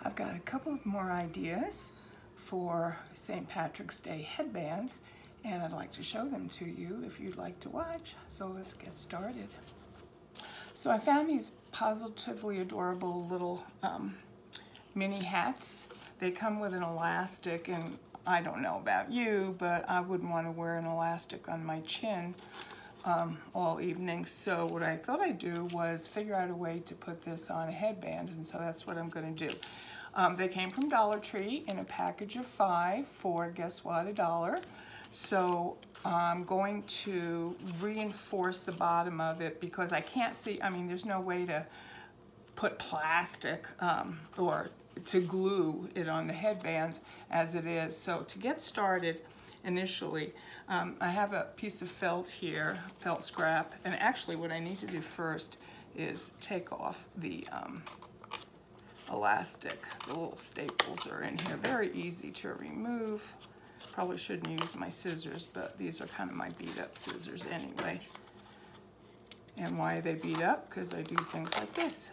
I've got a couple of more ideas for St. Patrick's Day headbands, and I'd like to show them to you if you'd like to watch. So let's get started. So I found these positively adorable little mini hats. They come with an elastic, and I don't know about you, but I wouldn't want to wear an elastic on my chin all evening. So what I thought I'd do was figure out a way to put this on a headband, and so that's what I'm going to do. They came from Dollar Tree in a package of 5 for, guess what, $1. So I'm going to reinforce the bottom of it because I can't see, I mean, there's no way to put plastic or to glue it on the headband as it is. So to get started initially, I have a piece of felt here, felt scrap, and actually what I need to do first is take off the elastic. The little staples are in here, very easy to remove. Probably shouldn't use my scissors, but these are kind of my beat up scissors anyway. And why are they beat up? Because I do things like this.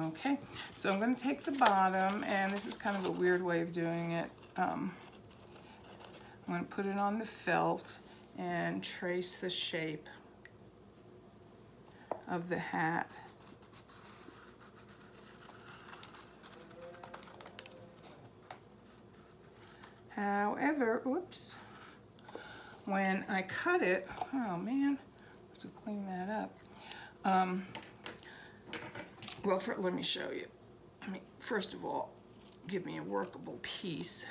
Okay, so I'm going to take the bottom, and this is kind of a weird way of doing it. I'm going to put it on the felt and trace the shape of the hat. However, oops, when I cut it, oh man, I have to clean that up. Well, let me show you. I mean, first of all, give me a workable piece.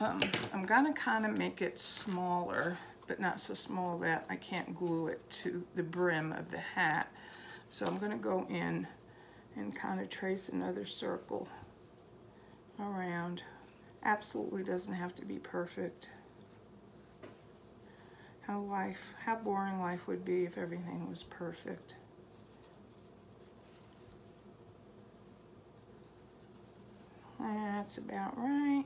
I'm gonna kind of make it smaller, but not so small that I can't glue it to the brim of the hat. So I'm gonna go in and kind of trace another circle around. Absolutely doesn't have to be perfect. How boring life would be if everything was perfect. That's about right.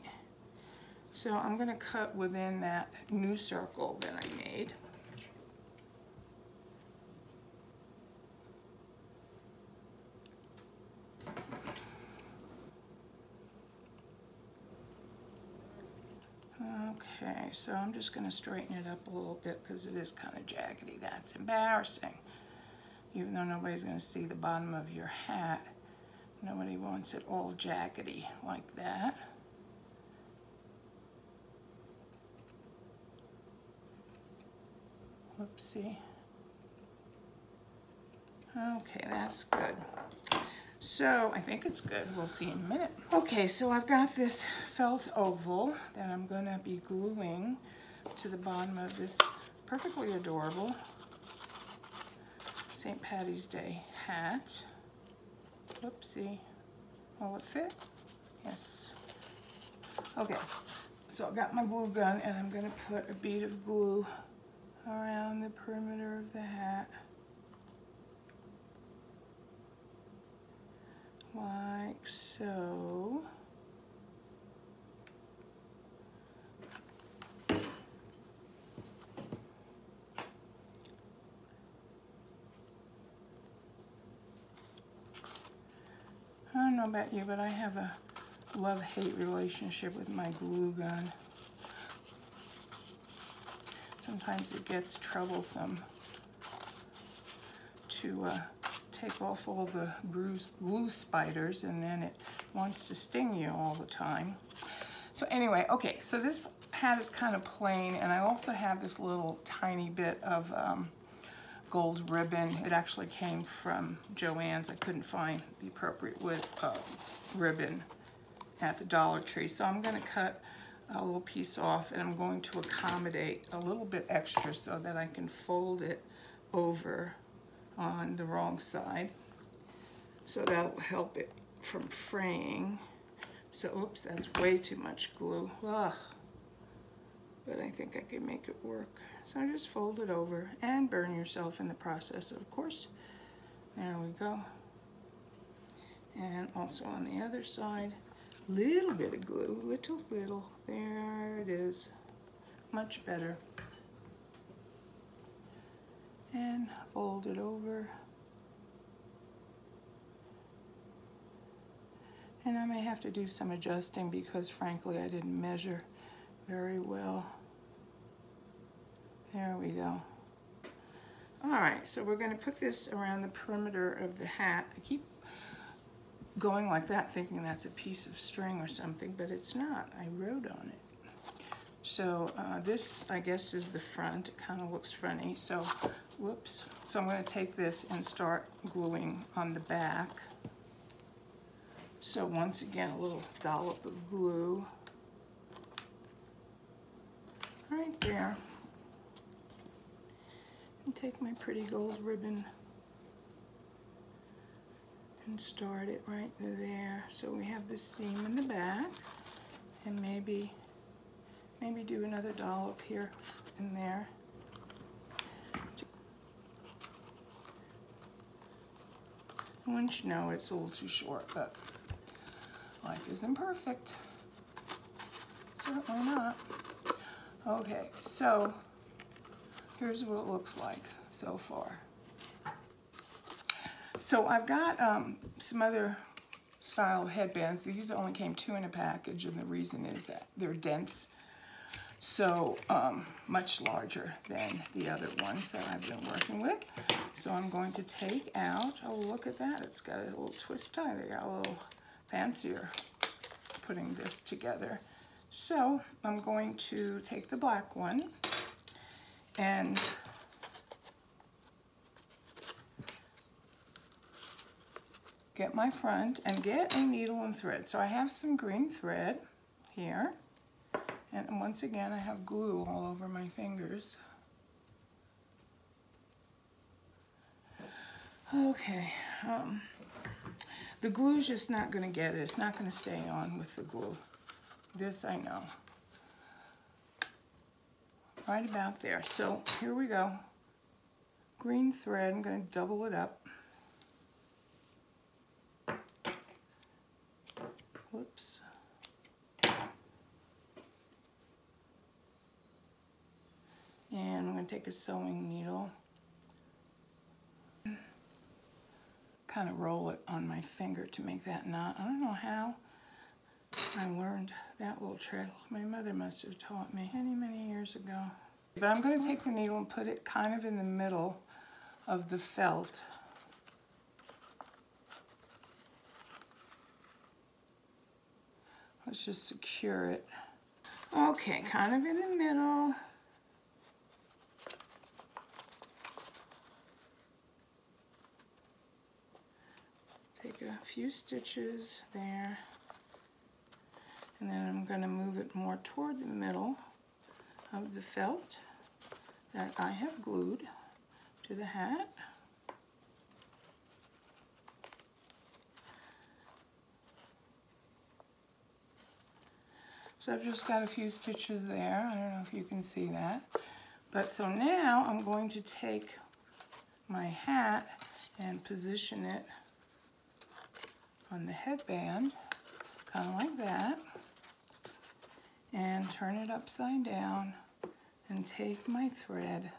So I'm going to cut within that new circle that I made. Okay, so I'm just going to straighten it up a little bit because it is kind of jaggedy. That's embarrassing. Even though nobody's going to see the bottom of your hat, nobody wants it all jaggedy like that. Whoopsie. Okay, that's good. So I think it's good. We'll see in a minute. Okay, so I've got this felt oval that I'm going to be gluing to the bottom of this perfectly adorable St. Patty's Day hat. Whoopsie. Will it fit? Yes. Okay, so I've got my glue gun, and I'm going to put a bead of glue around the perimeter of the hat. Like so. I don't know about you, but I have a love-hate relationship with my glue gun. Sometimes it gets troublesome to take off all the glue spiders, and then it wants to sting you all the time. So anyway, okay, so this hat is kind of plain, and I also have this little tiny bit of gold ribbon. It actually came from Joann's. I couldn't find the appropriate ribbon at the Dollar Tree, so I'm going to cut a little piece off, and I'm going to accommodate a little bit extra so that I can fold it over on the wrong side. So that'll help it from fraying. So, oops, that's way too much glue. Ugh. But I think I can make it work. So just fold it over and burn yourself in the process, of course. There we go. And also on the other side, little bit of glue, little. There it is. Much better. And fold it over And I may have to do some adjusting because frankly I didn't measure very well. There we go. All right, so we're going to put this around the perimeter of the hat. I keep going like that thinking that's a piece of string or something, but it's not. I wrote on it. So this, I guess, is the front. It kind of looks funny. So, whoops. So I'm going to take this and start gluing on the back. So once again, a little dollop of glue right there. And take my pretty gold ribbon and start it right there. So we have the seam in the back, and maybe do another dollop here and there. Once you know it's a little too short, but life isn't perfect. Certainly not. Okay, so here's what it looks like so far. So I've got some other style of headbands. These only came 2 in a package, and the reason is that they're dense, so much larger than the other ones that I've been working with. So I'm going to take out, oh look at that, it's got a little twist tie. They got a little fancier putting this together. So I'm going to take the black one and get my front and get a needle and thread. So I have some green thread here, and once again I have glue all over my fingers. Okay, the glue's just not going to get it. It's not going to stay on with the glue. This I know. Right about there. So here we go. Green thread, I'm going to double it up. Whoops. And I'm going to take a sewing needle, kind of roll it on my finger to make that knot. I don't know how I learned that little trick. My mother must have taught me many, many years ago. But I'm going to take the needle and put it kind of in the middle of the felt. Let's just secure it. Okay, kind of in the middle. Take a few stitches there. And then I'm going to move it more toward the middle of the felt that I have glued to the hat. So I've just got a few stitches there. I don't know if you can see that. But so now I'm going to take my hat and position it on the headband, kind of like that, and turn it upside down and take my thread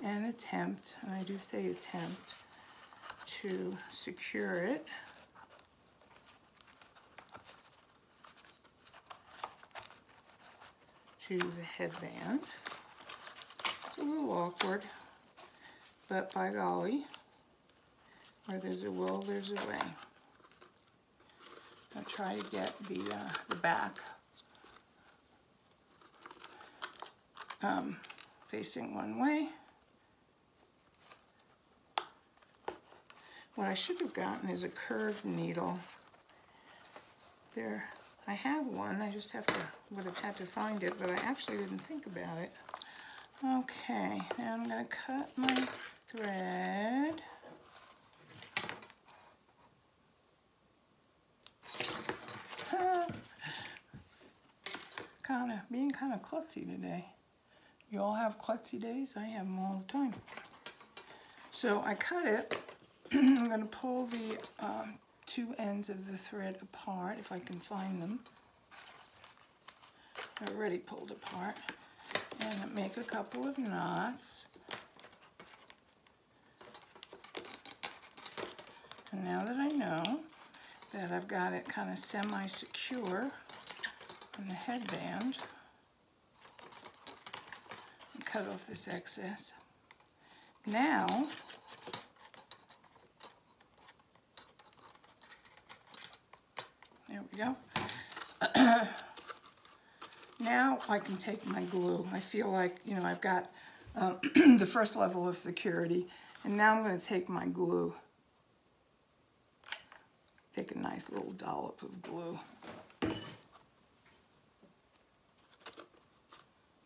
and attempt, and I do say attempt, to secure it to the headband. It's a little awkward, but by golly, where there's a will, there's a way. I'll try to get the back facing one way. What I should have gotten is a curved needle. There, I have one. I just would have had to find it, but I actually didn't think about it. Okay, now I'm going to cut my thread. Being kind of klutzy today. You all have klutzy days? I have them all the time. So I cut it. I'm going to pull the 2 ends of the thread apart if I can find them. They're already pulled apart. And make a couple of knots. And now that I know, that I've got it kind of semi-secure on the headband. And cut off this excess. Now, there we go. Now I can take my glue. I feel like, you know, I've got the first level of security, and now I'm going to take my glue. Take a nice little dollop of glue.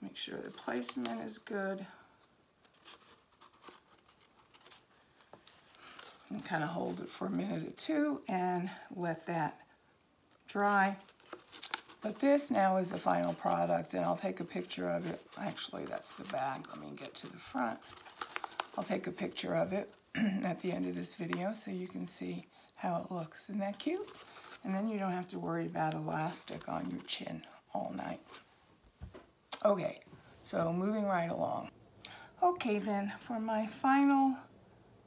Make sure the placement is good. And kind of hold it for a minute or two and let that dry. But this now is the final product, and I'll take a picture of it. Actually, that's the back. Let me get to the front. I'll take a picture of it at the end of this video so you can see how it looks. Isn't that cute? And then you don't have to worry about elastic on your chin all night. Okay, so moving right along. Okay then, for my final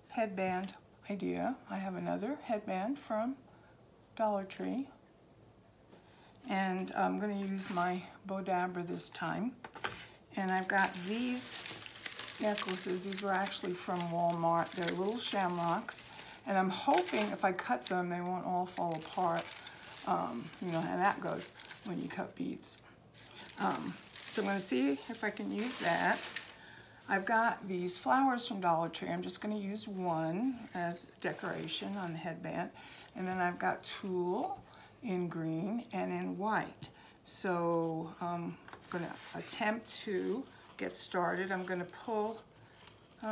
headband idea, I have another headband from Dollar Tree. And I'm going to use my Bow Dabber this time. And I've got these necklaces. These were actually from Walmart. They're little shamrocks. And I'm hoping if I cut them, they won't all fall apart. You know how that goes when you cut beads. So I'm going to see if I can use that. I've got these flowers from Dollar Tree. I'm just going to use one as decoration on the headband. And then I've got tulle in green and in white. So I'm going to attempt to get started. I'm going to pull, you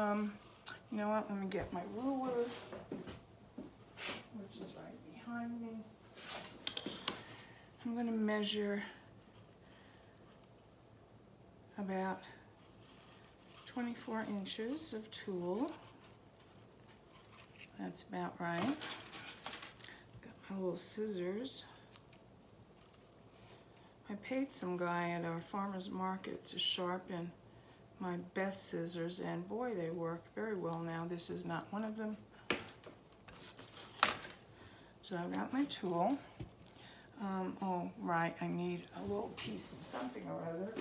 know what, let me get my ruler, which is right behind me. I'm going to measure about 24 inches of tulle. That's about right. Got my little scissors. I paid some guy at our farmer's market to sharpen my best scissors, and boy, they work very well now. This is not one of them. So I've got my tool. Oh, right, I need a little piece of something or other.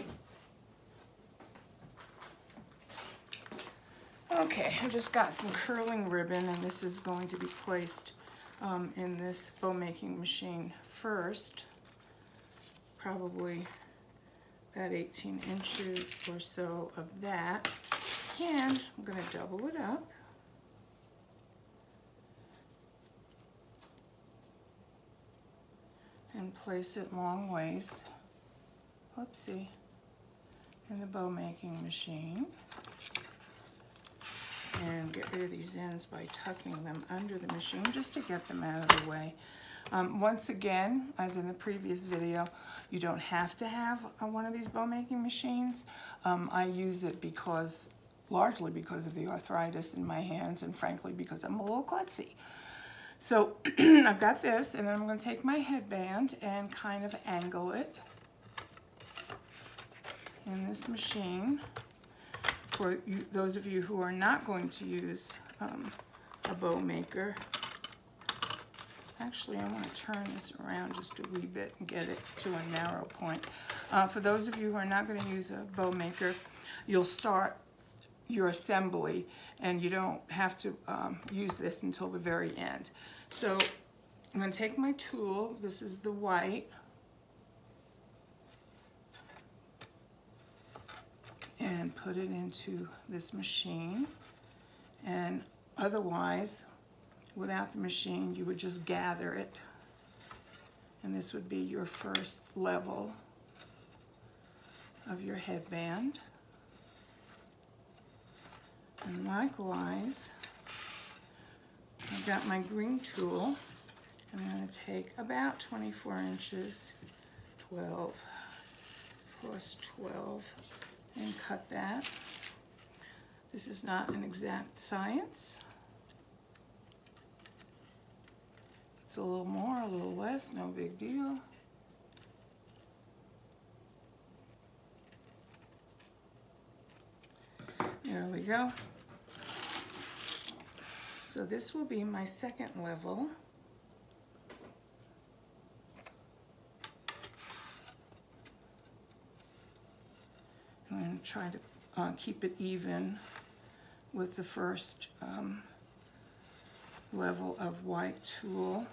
Okay, I just got some curling ribbon, and this is going to be placed in this bow making machine first. Probably about 18 inches or so of that. And I'm going to double it up. And place it long ways, whoopsie, in the bow making machine. And get rid of these ends by tucking them under the machine just to get them out of the way. Once again, as in the previous video, you don't have to have one of these bow making machines. I use it largely because of the arthritis in my hands, and frankly because I'm a little klutzy. So I've got this, and then I'm going to take my headband and kind of angle it in this machine. For you, those of you who are not going to use a bow maker, actually I want to turn this around just a wee bit and get it to a narrow point. For those of you who are not going to use a bow maker, you'll start your assembly and you don't have to use this until the very end. So I'm going to take my tool, this is the white, and put it into this machine. And otherwise, without the machine, you would just gather it. And this would be your first level of your headband. And likewise, I've got my green tool. I'm going to take about 24 inches, 12 plus 12, and cut that. This is not an exact science. It's a little more, a little less, no big deal. There we go. So this will be my second level. try to keep it even with the first level of white tulle.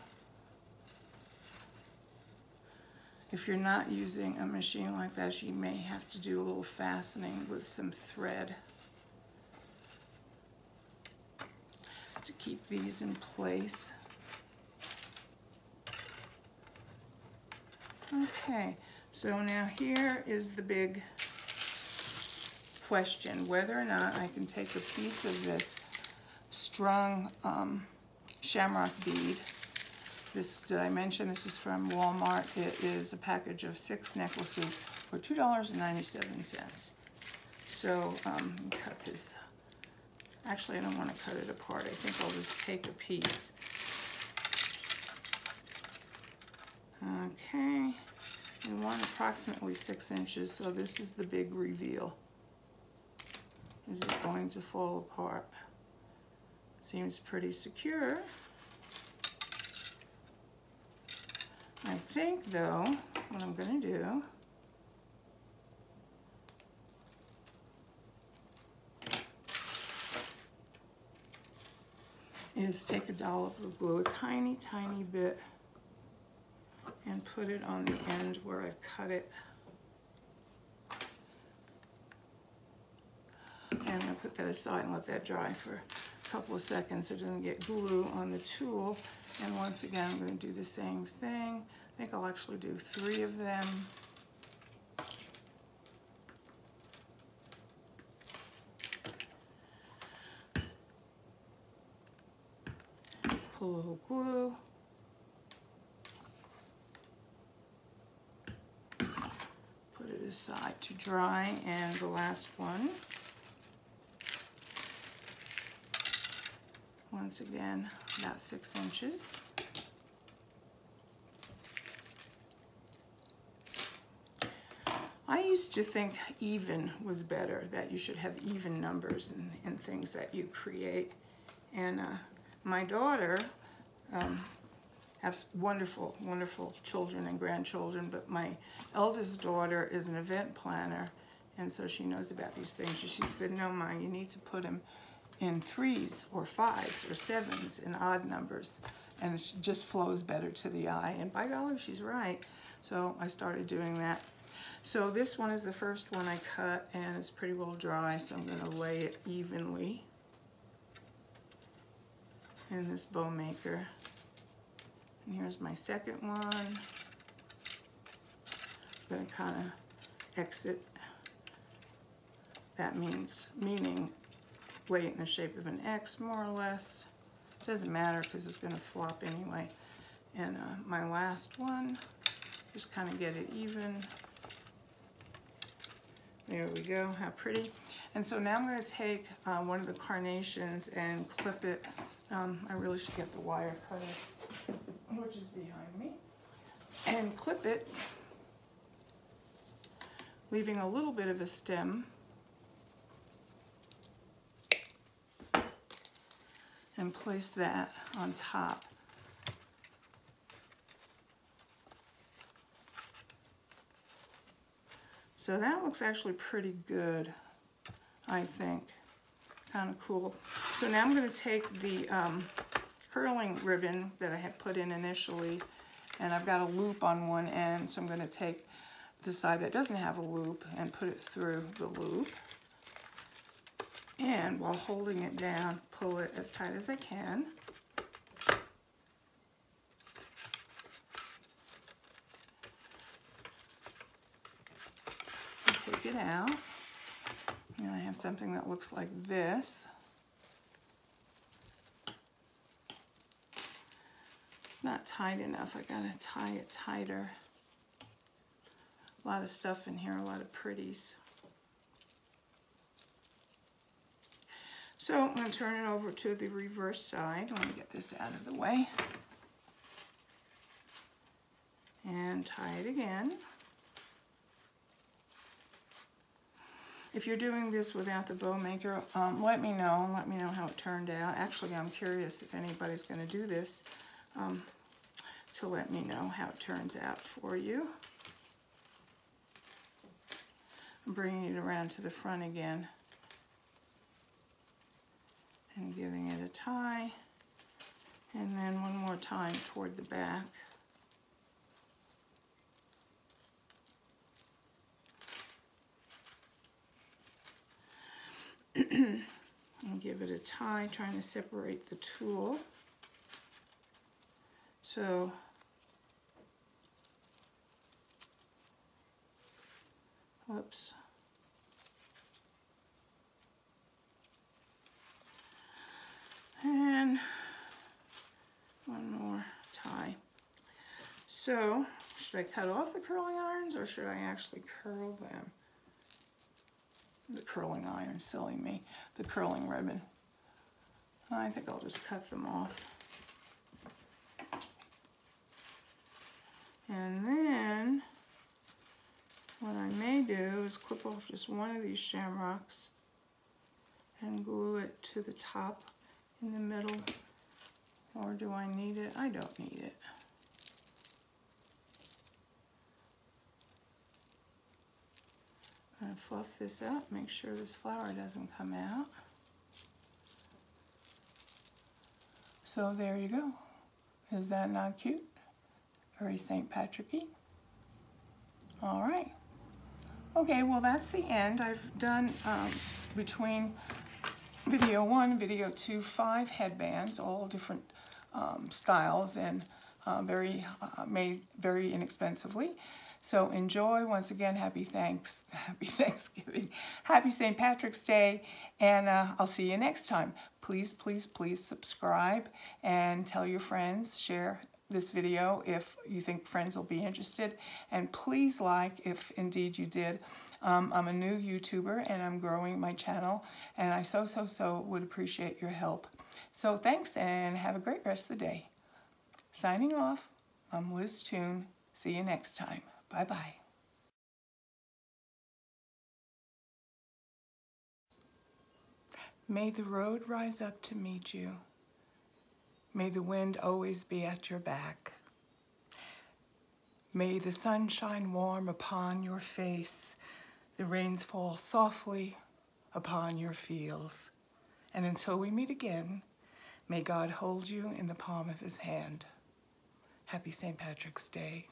If you're not using a machine like that, you may have to do a little fastening with some thread to keep these in place. Okay, so now here is the big question, whether or not I can take a piece of this strung shamrock bead. This, did I mention, this is from Walmart. It is a package of 6 necklaces for $2.97. So cut this. Actually, I don't want to cut it apart. I think I'll just take a piece. Okay, and one approximately 6 inches, so this is the big reveal. Is it going to fall apart? Seems pretty secure. I think, though, what I'm going to do is take a dollop of glue, a tiny, tiny bit, and put it on the end where I've cut it. And I'm going to put that aside and let that dry for a couple of seconds so it doesn't get glue on the tool. And once again, I'm going to do the same thing. I think I'll actually do 3 of them. Pull a little glue. Put it aside to dry, and the last one. Once again, about 6 inches. I used to think even was better, that you should have even numbers in things that you create. And my daughter has wonderful, wonderful children and grandchildren, but my eldest daughter is an event planner, and so she knows about these things. She said, no, Ma, you need to put them in 3s or 5s or 7s in odd numbers, and it just flows better to the eye. And by golly, she's right. So I started doing that. So this one is the first one I cut, and it's pretty well dry, so I'm going to lay it evenly in this bow maker. And here's my second one. I'm going to kind of exit. That meaning lay it in the shape of an X, more or less. Doesn't matter because it's going to flop anyway. And my last one, just kind of get it even. There we go, how pretty. And so now I'm going to take one of the carnations and clip it. I really should get the wire cutter, which is behind me, and clip it, leaving a little bit of a stem. And place that on top. So that looks actually pretty good, I think. Kind of cool. So now I'm going to take the curling ribbon that I had put in initially, and I've got a loop on one end, so I'm going to take the side that doesn't have a loop and put it through the loop. And while holding it down, pull it as tight as I can. And take it out. And I have something that looks like this. It's not tight enough. I gotta tie it tighter. A lot of stuff in here, a lot of pretties. So I'm going to turn it over to the reverse side. Let me get this out of the way. And tie it again. If you're doing this without the bow maker, let me know. Let me know how it turned out. Actually, I'm curious if anybody's going to do this to let me know how it turns out for you. bringing it around to the front again and giving it a tie, and then one more time toward the back. And give it a tie, trying to separate the tool. So whoops. And one more tie. So, should I cut off the curling irons or should I actually curl them? The curling iron, silly me. The curling ribbon. I think I'll just cut them off. And then, what I may do is clip off just one of these shamrocks and glue it to the top in the middle. Or do I need it? I don't need it. I'm going to fluff this out, make sure this flower doesn't come out. So there you go. Is that not cute? Very St. Patrick-y. All right. Okay, well that's the end. I've done between video 1 and video 2, 5 headbands, all different styles and made very inexpensively. So enjoy. Once again, happy Thanksgiving, happy St. Patrick's Day, and I'll see you next time. Please, please, please subscribe and tell your friends, share this video if you think friends will be interested, and please like if indeed you did. I'm a new YouTuber and I'm growing my channel, and I so would appreciate your help. So thanks and have a great rest of the day. Signing off, I'm Liz Toon. See you next time. Bye-bye. May the road rise up to meet you. May the wind always be at your back. May the sun shine warm upon your face. The rains fall softly upon your fields. And until we meet again, may God hold you in the palm of his hand. Happy St. Patrick's Day.